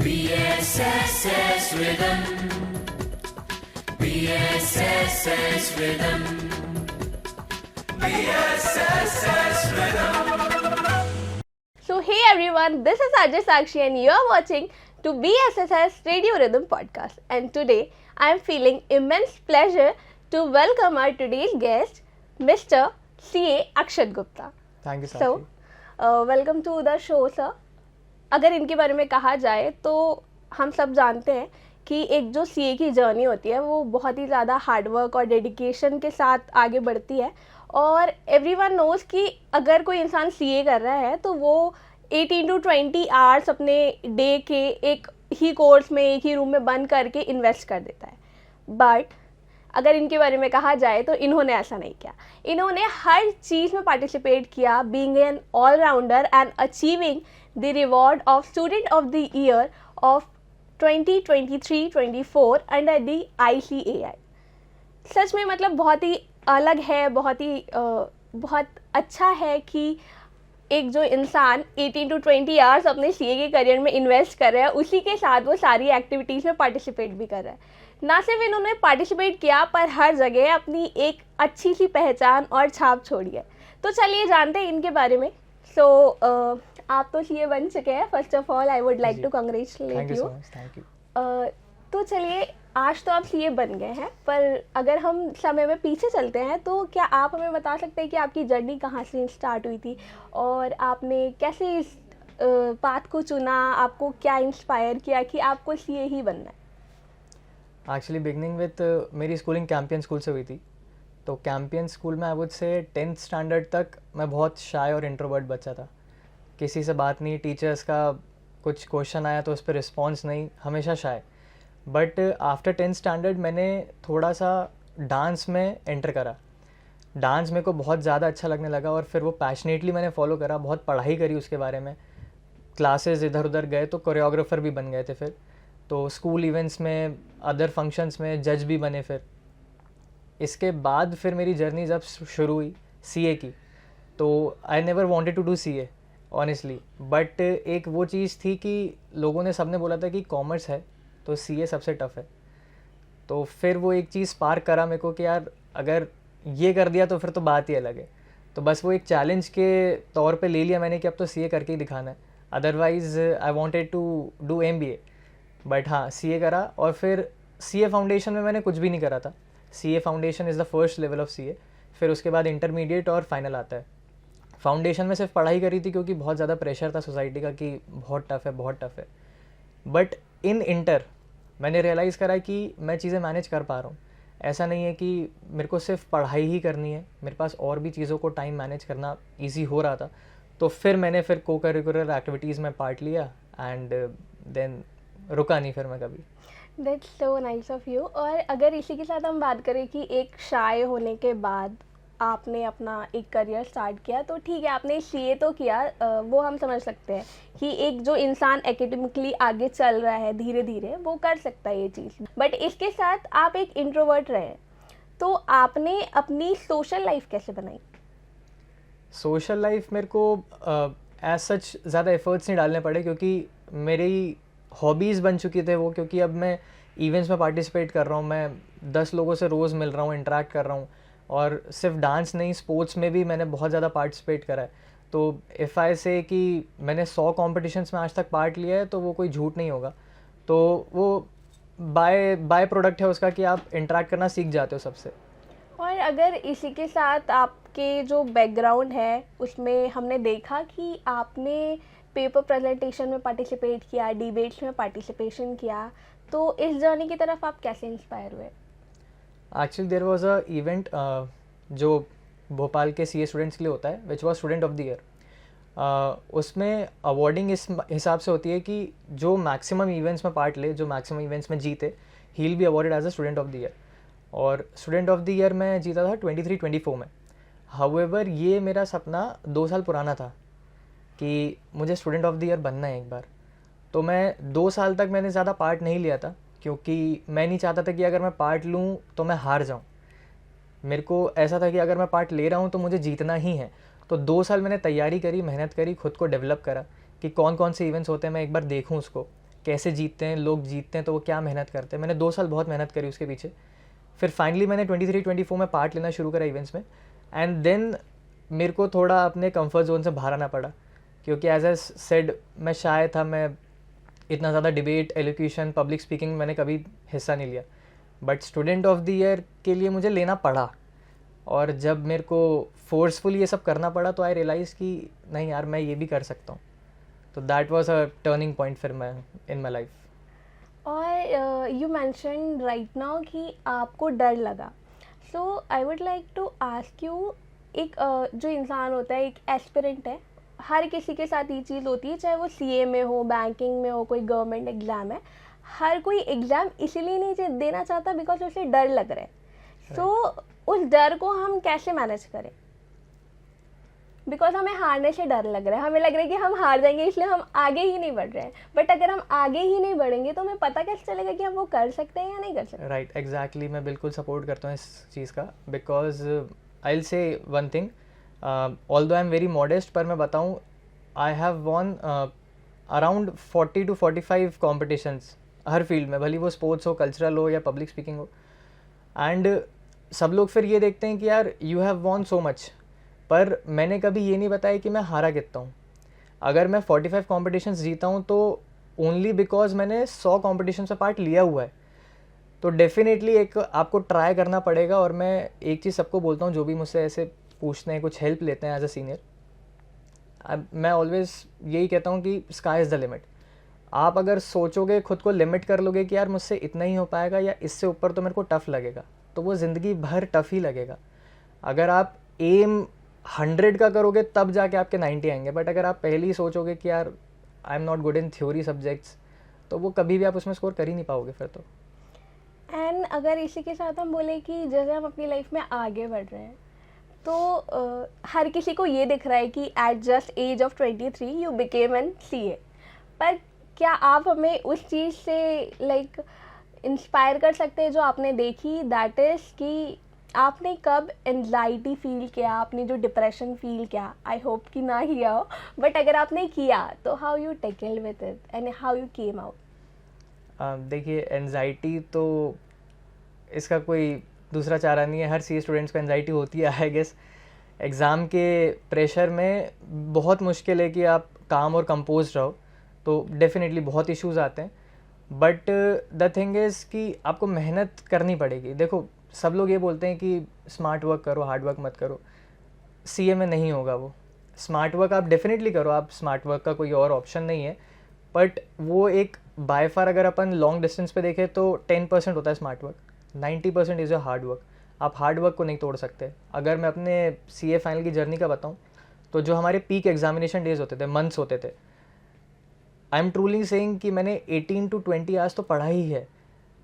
BSSS Rhythm. BSSS Rhythm. BSSS Rhythm. So hey everyone, this is Ajay Sakshi and you are watching to BSSS Radio Rhythm podcast. And today I am feeling immense pleasure to welcome our today's guest, Mr. CA Akshat Gupta. Thank you, Sakshi. So, welcome to the show, sir. अगर इनके बारे में कहा जाए तो हम सब जानते हैं कि एक जो सीए की जर्नी होती है वो बहुत ही ज़्यादा हार्डवर्क और डेडिकेशन के साथ आगे बढ़ती है और एवरीवन नोज़ कि अगर कोई इंसान सीए कर रहा है तो वो 18 to 20 आवर्स अपने डे के एक ही कोर्स में एक ही रूम में बंद करके इन्वेस्ट कर देता है. बट अगर इनके बारे में कहा जाए तो इन्होंने ऐसा नहीं किया. इन्होंने हर चीज़ में पार्टिसिपेट किया, being an allrounder and achieving the reward of student of the year of 2023-24 under the ICAI. सच में मतलब बहुत ही अलग है, बहुत अच्छा है कि एक जो इंसान 18 to 20 आवर्स अपने सीए के करियर में इन्वेस्ट कर रहा है, उसी के साथ वो सारी एक्टिविटीज़ में पार्टिसिपेट भी कर रहा है. ना सिर्फ इन्होंने पार्टिसिपेट किया पर हर जगह अपनी एक अच्छी सी पहचान और छाप छोड़ी है. तो चलिए जानते हैं इनके बारे में. सो आप तो सीए बन चुके हैं. First of all I would like to congratulate you. Thank you. तो चलिए आज तो आप सीए बन गए हैं, पर अगर हम समय में पीछे चलते हैं तो क्या आप हमें बता सकते हैं कि आपकी जर्नी कहाँ से स्टार्ट हुई थी और आपने कैसे इस पाथ को चुना, आपको क्या इंस्पायर किया कि आपको सीए ही बनना है? एक्चुअली बिगनिंग विथ मेरी स्कूलिंग कैंपियन स्कूल से हुई थी. तो कैंपियन स्कूल में I would say 10th standard तक मैं बहुत शाय और इंट्रोवर्ट बच्चा था. किसी से बात नहीं, टीचर्स का कुछ क्वेश्चन आया तो उस पर रिस्पॉन्स नहीं, हमेशा शाय. बट आफ्टर 10th स्टैंडर्ड मैंने थोड़ा सा डांस में एंटर करा. डांस मेरे को बहुत ज़्यादा अच्छा लगने लगा और फिर वो पैशनेटली मैंने फॉलो करा. बहुत पढ़ाई करी उसके बारे में, क्लासेस इधर उधर गए तो कोरियोग्राफर भी बन गए थे. फिर तो स्कूल इवेंट्स में, अदर फंक्शंस में जज भी बने. फिर इसके बाद फिर मेरी जर्नी जब शुरू हुई सीए की, तो I never wanted to do CA honestly. But एक वो चीज़ थी कि लोगों ने, सबने बोला था कि कॉमर्स है तो सीए सबसे टफ है. तो फिर वो एक चीज़ स्पार्क करा मेरे को कि यार अगर ये कर दिया तो फिर तो बात ही अलग है. तो बस वो एक चैलेंज के तौर पे ले लिया मैंने कि अब तो सीए करके ही दिखाना है. Otherwise I wanted to do MBA. But हाँ, सीए करा. और फिर सीए फाउंडेशन में मैंने कुछ भी नहीं करा था. CA foundation is the first level of CA. फिर उसके बाद इंटरमीडिएट और फाइनल आता है. फाउंडेशन में सिर्फ पढ़ाई करी थी क्योंकि बहुत ज़्यादा प्रेशर था सोसाइटी का कि बहुत टफ़ है. बट इन इंटर मैंने रियलाइज़ करा कि मैं चीज़ें मैनेज कर पा रहा हूँ. ऐसा नहीं है कि मेरे को सिर्फ पढ़ाई ही करनी है, मेरे पास और भी चीज़ों को टाइम मैनेज करना ईजी हो रहा था. तो फिर मैंने को करिकुलर एक्टिविटीज़ में पार्ट लिया एंड देन रुका नहीं फिर मैं कभी. That's so nice of you. और अगर इसी के साथ हम बात करें कि एक शाय होने के बाद आपने अपना एक करियर स्टार्ट किया, तो ठीक है आपने सीए तो किया, वो हम समझ सकते हैं कि एक जो इंसान एकेडमिकली आगे चल रहा है धीरे धीरे वो कर सकता है ये चीज़. बट इसके साथ आप एक इंट्रोवर्ट रहे, तो आपने अपनी सोशल लाइफ कैसे बनाई? सोशल लाइफ मेरे को एज सच ज़्यादा एफर्ट्स नहीं डालने पड़े क्योंकि मेरी हॉबीज़ बन चुकी थे वो. क्योंकि अब मैं इवेंट्स में पार्टिसिपेट कर रहा हूँ, मैं 10 लोगों से रोज़ मिल रहा हूँ, इंटरेक्ट कर रहा हूँ. और सिर्फ डांस नहीं, स्पोर्ट्स में भी मैंने बहुत ज़्यादा पार्टिसिपेट करा है. तो इफ़ आई से कि मैंने 100 कॉम्पिटिशन्स में आज तक पार्ट लिया है तो वो कोई झूठ नहीं होगा. तो वो बाय प्रोडक्ट है उसका कि आप इंटरेक्ट करना सीख जाते हो सबसे. और अगर इसी के साथ आपके जो बैकग्राउंड है उसमें हमने देखा कि आपने पेपर प्रेजेंटेशन में पार्टिसिपेट किया, डिबेट्स में पार्टिसिपेशन किया, तो इस जर्नी की तरफ आप कैसे इंस्पायर हुए? Actually there was a event जो भोपाल के सीए स्टूडेंट्स के लिए होता है, which was student of the year. उसमें अवार्डिंग इस हिसाब से होती है कि जो मैक्सिमम इवेंट्स में पार्ट ले, जो मैक्सिमम इवेंट्स में जीते, he will be awarded as a student of the year. और स्टूडेंट ऑफ द ईयर मैं जीता था 23-24 में. हाउएवर ये मेरा सपना 2 साल पुराना था कि मुझे स्टूडेंट ऑफ द ईयर बनना है एक बार. तो मैं 2 साल तक मैंने ज़्यादा पार्ट नहीं लिया था क्योंकि मैं नहीं चाहता था कि अगर मैं पार्ट लूँ तो मैं हार जाऊँ. मेरे को ऐसा था कि अगर मैं पार्ट ले रहा हूँ तो मुझे जीतना ही है. तो 2 साल मैंने तैयारी करी, मेहनत करी, खुद को डेवलप करा कि कौन कौन से इवेंट्स होते हैं मैं एक बार देखूँ उसको. कैसे जीतते हैं लोग, जीतते हैं तो वो क्या मेहनत करते हैं। मैंने 2 साल बहुत मेहनत करी उसके पीछे। फिर फाइनली मैंने 23-24 में पार्ट लेना शुरू करा इवेंट्स में, एंड देन मेरे को थोड़ा अपने कंफर्ट जोन से बाहर आना पड़ा, क्योंकि एज ए सेड मैं शाय था, मैं इतना ज़्यादा डिबेट, एलोक्यूशन, पब्लिक स्पीकिंग मैंने कभी हिस्सा नहीं लिया, but student of the year के लिए मुझे लेना पड़ा। और जब मेरे को फोर्सफुली ये सब करना पड़ा तो आई रियलाइज़ कि नहीं यार, मैं ये भी कर सकता हूँ। तो that was a turning point फिर मैं इन माई लाइफ। और यू मैंशन राइट नाउ कि आपको डर लगा, so I would like to ask you, एक जो इंसान होता है, एक एस्पिरेंट है, हर किसी के साथ ये चीज़ होती है, चाहे वो सीए में हो, बैंकिंग में हो, कोई गवर्नमेंट एग्ज़ाम है, हर कोई एग्ज़ाम इसीलिए नहीं देना चाहता बिकॉज उसे डर लग रहा है। सो उस डर को हम कैसे मैनेज करें? बिकॉज हमें हारने से डर लग रहा है, हमें लग रहा है कि हम हार जाएंगे, इसलिए हम आगे ही नहीं बढ़ रहे हैं। बट अगर हम आगे ही नहीं बढ़ेंगे तो हमें पता कैसे चलेगा कि हम वो कर सकते हैं या नहीं कर सकते? राइट, एग्जैक्टली, मैं बिल्कुल सपोर्ट करता हूँ इस चीज़ का, because I will say one thing, although I am very modest, पर मैं बताऊँ, I have von around 40 to 45 competitions her field में, भले वो स्पोर्ट्स हो, कल्चरल हो या पब्लिक स्पीकिंग हो। एंड सब लोग फिर ये देखते हैं कि यार you have von so much, पर मैंने कभी ये नहीं बताया कि मैं हारा कितना हूँ। अगर मैं 45 कॉम्पिटिशन्स जीता हूँ तो ओनली बिकॉज मैंने 100 कॉम्पिटिशन से पार्ट लिया हुआ है। तो डेफिनेटली एक आपको ट्राई करना पड़ेगा। और मैं एक चीज़ सबको बोलता हूँ जो भी मुझसे ऐसे पूछते हैं, कुछ हेल्प लेते हैं एज अ सीनियर, मैं ऑलवेज यही कहता हूँ कि स्काई इज़ द लिमिट। आप अगर सोचोगे, खुद को लिमिट कर लोगे कि यार मुझसे इतना ही हो पाएगा या इससे ऊपर तो मेरे को टफ़ लगेगा, तो वो ज़िंदगी भर टफ़ ही लगेगा। अगर आप एम 100 का करोगे तब जाके आपके 90 आएंगे, बट अगर आप पहले ही सोचोगे कि यार I am not good in theory subjects, तो वो कभी भी आप उसमें स्कोर कर ही नहीं पाओगे फिर तो। एंड अगर इसी के साथ हम बोले कि जैसे हम अपनी लाइफ में आगे बढ़ रहे हैं, तो हर किसी को ये दिख रहा है कि at just age of 23 you became an CA, पर क्या आप हमें उस चीज़ से लाइक इंस्पायर कर सकते हैं जो आपने देखी, दैट इज़ कि आपने कब एंजाइटी फील किया, आपने जो डिप्रेशन फील किया, आई होप कि ना किया हो, बट अगर आपने किया तो how you tackle with it and how you came out? देखिए, एंजाइटी तो इसका कोई दूसरा चारा नहीं है, हर सी स्टूडेंट्स को एंजाइटी होती है आई गेस। एग्ज़ाम के प्रेशर में बहुत मुश्किल है कि आप काम और कंपोज रहो, तो डेफिनेटली बहुत इश्यूज आते हैं। बट द थिंग इज़ कि आपको मेहनत करनी पड़ेगी। देखो, सब लोग ये बोलते हैं कि स्मार्ट वर्क करो, हार्ड वर्क मत करो। सीए में नहीं होगा वो। स्मार्ट वर्क आप डेफिनेटली करो, आप स्मार्ट वर्क का कोई और ऑप्शन नहीं है, बट वो एक बाय फार अगर अपन लॉन्ग डिस्टेंस पे देखें तो 10% होता है smart work, 90% is a hard work. आप हार्ड वर्क को नहीं तोड़ सकते। अगर मैं अपने सीए फाइनल की जर्नी का बताऊँ तो जो हमारे पीक एग्जामिनेशन डेज होते थे, मंथ्स होते थे, आई एम ट्रूली सेइंग कि मैंने 18 to 20 आवर्स तो पढ़ा ही है।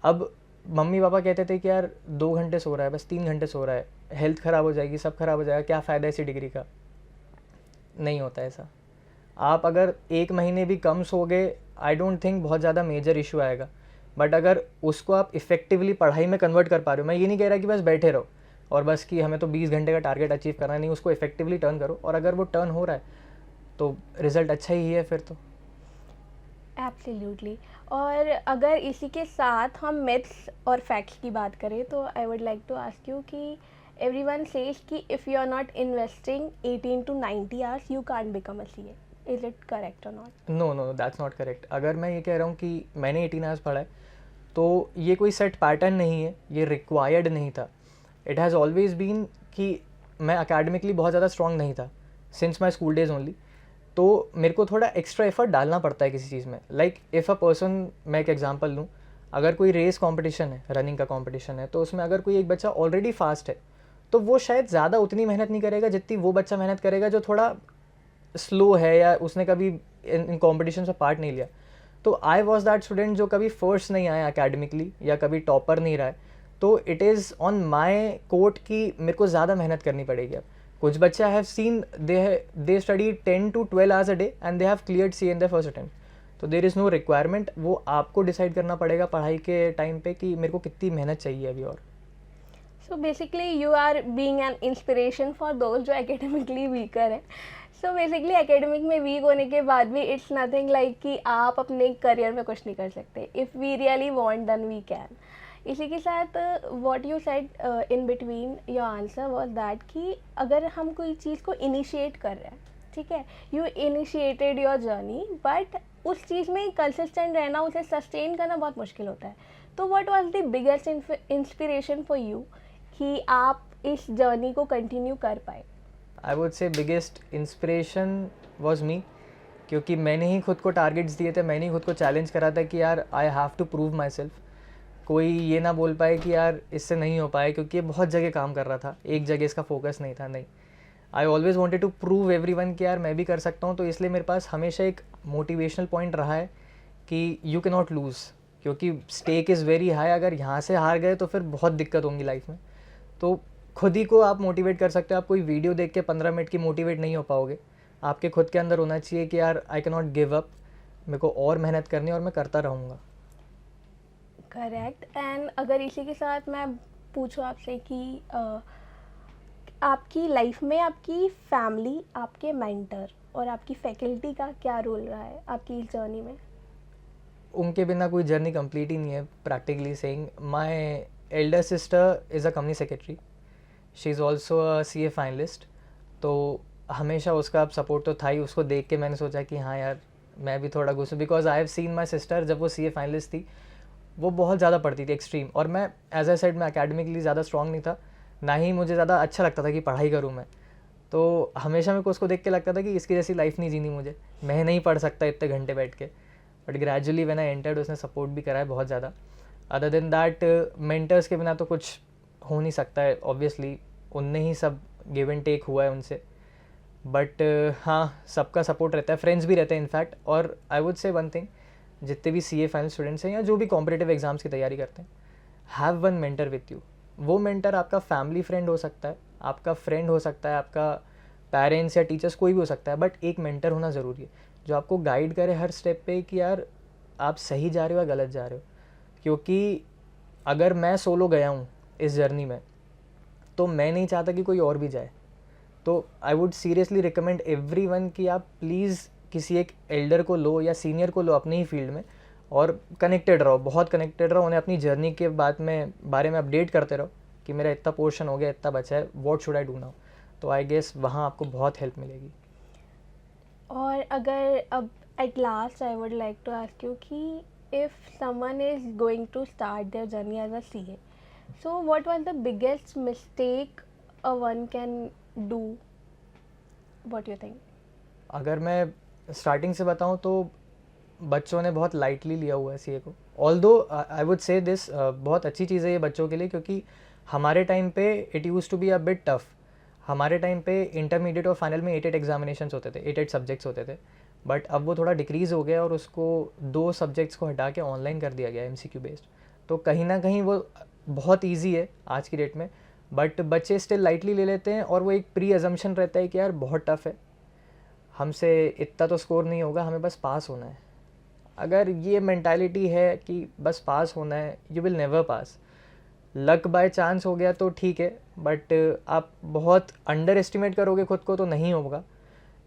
अब मम्मी पापा कहते थे कि यार 2 घंटे सो रहा है, बस 3 घंटे सो रहा है, हेल्थ ख़राब हो जाएगी, सब खराब हो जाएगा, क्या फ़ायदा इसी डिग्री का। नहीं होता ऐसा। आप अगर 1 महीने भी कम सोगे, आई डोंट थिंक बहुत ज़्यादा मेजर इशू आएगा। बट अगर उसको आप इफ़ेक्टिवली पढ़ाई में कन्वर्ट कर पा रहे हो, मैं ये नहीं कह रहा कि बस बैठे रहो और बस कि हमें तो 20 घंटे का टारगेट अचीव करना नहीं, उसको इफ़ेक्टिवली टर्न करो, और अगर वो टर्न हो रहा है तो रिज़ल्ट अच्छा ही है फिर तो। एब्सोल्युटली। और अगर इसी के साथ हम मिथ्स और फैक्ट्स की बात करें तो I would like to ask you कि एवरीवन सेज कि if you are not investing 18 to 90 hours you can't become a CA, is it correct और not? No no, that's not correct. अगर मैं ये कह रहा हूँ कि मैंने 18 आवर्स पढ़ा है तो ये कोई सेट पैटर्न नहीं है, ये रिक्वायर्ड नहीं था। इट हैज़ ऑलवेज बीन कि मैं अकेडमिकली बहुत ज़्यादा स्ट्रॉन्ग नहीं था since my school days only, तो मेरे को थोड़ा एक्स्ट्रा एफर्ट डालना पड़ता है किसी चीज़ में। लाइक इफ़ अ पर्सन, मैं एक एग्जांपल लूँ, अगर कोई रेस कंपटीशन है, रनिंग का कंपटीशन है, तो उसमें अगर कोई एक बच्चा ऑलरेडी फास्ट है तो वो शायद ज़्यादा उतनी मेहनत नहीं करेगा जितनी वो बच्चा मेहनत करेगा जो थोड़ा स्लो है या उसने कभी इन कॉम्पिटिशन में पार्ट नहीं लिया। तो आई वॉज दैट स्टूडेंट जो कभी फर्स्ट नहीं आया अकेडमिकली या कभी टॉपर नहीं रहा है, तो it is on my court कि मेरे को ज़्यादा मेहनत करनी पड़ेगी। अब कुछ बच्चे I have seen they study 10 to 12 hours a day and they have cleared C in the first attempt. तो देयर इज़ नो रिक्वायरमेंट, वो आपको डिसाइड करना पड़ेगा पढ़ाई के टाइम पे कि मेरे को कितनी मेहनत चाहिए अभी। और so basically you are being an inspiration for those जो एकेडमिकली वीकर है। सो बेसिकली एकेडमिक में वीक होने के बाद भी इट्स नथिंग लाइक कि आप अपने करियर में कुछ नहीं कर सकते. If we really want then we can. इसी के साथ what you said in between your answer was that कि अगर हम कोई चीज़ को इनिशिएट कर रहे हैं, ठीक है, you initiated your journey, but उस चीज़ में कंसिस्टेंट रहना, उसे सस्टेन करना बहुत मुश्किल होता है. तो what was the biggest inspiration for you कि आप इस जर्नी को कंटिन्यू कर पाए? I would say biggest inspiration was me, क्योंकि मैंने ही खुद को टारगेट्स दिए थे, मैंने ही खुद को चैलेंज करा था कि यार I have to prove myself. कोई ये ना बोल पाए कि यार इससे नहीं हो पाए, क्योंकि ये बहुत जगह काम कर रहा था, एक जगह इसका फोकस नहीं था. नहीं, I always wanted to prove everyone कि यार मैं भी कर सकता हूँ. तो इसलिए मेरे पास हमेशा एक मोटिवेशनल पॉइंट रहा है कि यू कैन नॉट लूज़, क्योंकि स्टेक इज़ वेरी हाई. अगर यहाँ से हार गए तो फिर बहुत दिक्कत होंगी लाइफ में. तो खुद ही को आप मोटिवेट कर सकते हो. आप कोई वीडियो देख के 15 मिनट की मोटिवेट नहीं हो पाओगे. आपके खुद के अंदर होना चाहिए कि यार I can not give up, मेरे को और मेहनत करनी है और मैं करता रहूँगा. करेक्ट. एंड अगर इसी के साथ मैं पूछूँ आपसे कि आपकी लाइफ में आपकी फैमिली, आपके मेंटर और आपकी फैकल्टी का क्या रोल रहा है आपकी इस जर्नी में? उनके बिना कोई जर्नी कंप्लीट ही नहीं है. Practically saying, my Elder sister is a company secretary, she is also a CA finalist. तो हमेशा उसका सपोर्ट तो था ही. उसको देख के मैंने सोचा कि हाँ यार मैं भी थोड़ा घुसूँ, because I have seen my sister. जब वो CA फाइनलिस्ट थी वो बहुत ज़्यादा पढ़ती थी, एक्सट्रीम. और मैं एज ए साइड मैं अकेडमिकली ज़्यादा स्ट्रॉन्ग नहीं था, ना ही मुझे ज़्यादा अच्छा लगता था कि पढ़ाई करूँ मैं. तो हमेशा मेरे को उसको देख के लगता था कि इसकी जैसी लाइफ नहीं जीनी मुझे, मैं नहीं पढ़ सकता इतने घंटे बैठ के. But gradually when I entered, उसने सपोर्ट भी करा है बहुत ज़्यादा. अदर देन दैट, मेंटर्स के बिना तो कुछ हो नहीं सकता है. ऑब्वियसली उनने ही सब गिव एंड टेक हुआ है उनसे. बट हाँ, सबका सपोर्ट रहता है, फ्रेंड्स भी रहते हैं इनफैक्ट. और I would say one thing, जितने भी CA फाइनल स्टूडेंट्स हैं या जो भी कॉम्पिटिटिव एग्जाम्स की तैयारी करते हैं, have one mentor with you. वो मेंटर आपका फैमिली फ्रेंड हो सकता है, आपका फ्रेंड हो सकता है, आपका पेरेंट्स या टीचर्स कोई भी हो सकता है, बट एक मेंटर होना ज़रूरी है जो आपको गाइड करे हर स्टेप पे कि यार आप सही जा रहे हो या गलत जा रहे हो. क्योंकि अगर मैं सोलो गया हूँ इस जर्नी में, तो मैं नहीं चाहता कि कोई और भी जाए. तो I would seriously recommend everyone कि आप प्लीज़ किसी एक एल्डर को लो या सीनियर को लो अपनी ही फील्ड में, और कनेक्टेड रहो, बहुत कनेक्टेड रहो. उन्हें अपनी जर्नी के बारे में अपडेट करते रहो कि मेरा इतना पोर्शन हो गया, इतना बचा है, what should I do now. तो आई गेस वहाँ आपको बहुत हेल्प मिलेगी. और अगर अब at last I would like to ask you कि if someone is going to start their journey as a CA, so what was the biggest mistake a one can do? What you think? अगर मैं starting से बताऊँ तो बच्चों ने बहुत lightly लिया हुआ है CA को. Although I would say this, बहुत अच्छी चीज़ है ये बच्चों के लिए, क्योंकि हमारे टाइम पे it use to be a bit tough. हमारे टाइम पे इंटरमीडिएट और फाइनल में 8 एग्जामिनेशंस होते थे, 8 सब्जेक्ट्स होते थे. बट अब वो थोड़ा डिक्रीज़ हो गया और उसको 2 सब्जेक्ट्स को हटा के ऑनलाइन कर दिया गया, MCQ बेस्ड. तो कहीं ना कहीं वो बहुत ईजी है आज की डेट में, बट बच्चे स्टिल लाइटली ले लेते हैं. और वो एक प्री अजम्पशन रहता है कि यार बहुत टफ है, हमसे इतना तो स्कोर नहीं होगा, हमें बस पास होना है. अगर ये मेंटालिटी है कि बस पास होना है, you will never pass. Luck by chance हो गया तो ठीक है, बट आप बहुत अंडर एस्टिमेट करोगे खुद को तो नहीं होगा.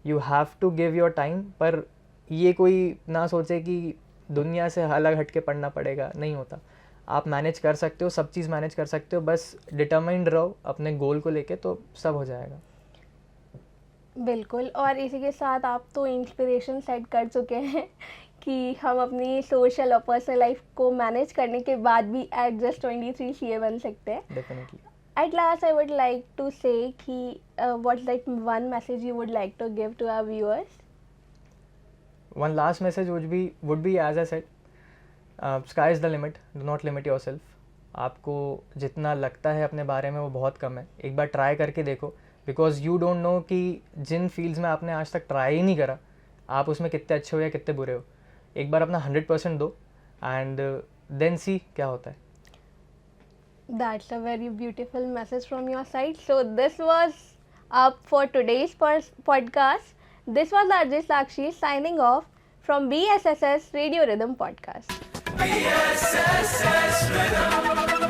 You have to give your time. पर ये कोई ना सोचे कि दुनिया से अलग हट के पढ़ना पड़ेगा, नहीं होता. आप मैनेज कर सकते हो, सब चीज़ मैनेज कर सकते हो, बस डिटरमाइंड रहो अपने गोल को लेके, तो सब हो जाएगा. बिल्कुल. और इसी के साथ आप तो इंस्पिरेशन सेट कर चुके हैं कि हम अपनी सोशल और पर्सनल लाइफ को मैनेज करने के बाद भी एट जस्ट 23 CA बन सकते हैं. Definitely. At last, I would like to say कि what's that one message you would like to give to our viewers? One last message would be as I said, sky is the limit. Do not limit yourself. आपको जितना लगता है अपने बारे में वो बहुत कम है. एक बार ट्राई करके देखो, बिकॉज यू डोंट नो कि जिन फील्ड्स में आपने आज तक ट्राई ही नहीं करा, आप उसमें कितने अच्छे हो या कितने बुरे हो. एक बार अपना 100% दो एंड देन सी क्या होता है. That's a very beautiful message from your side. So this was up for today's podcast. This was RJ Sakshi signing off from BSSS Radio Rhythm Podcast. BSSS Rhythm.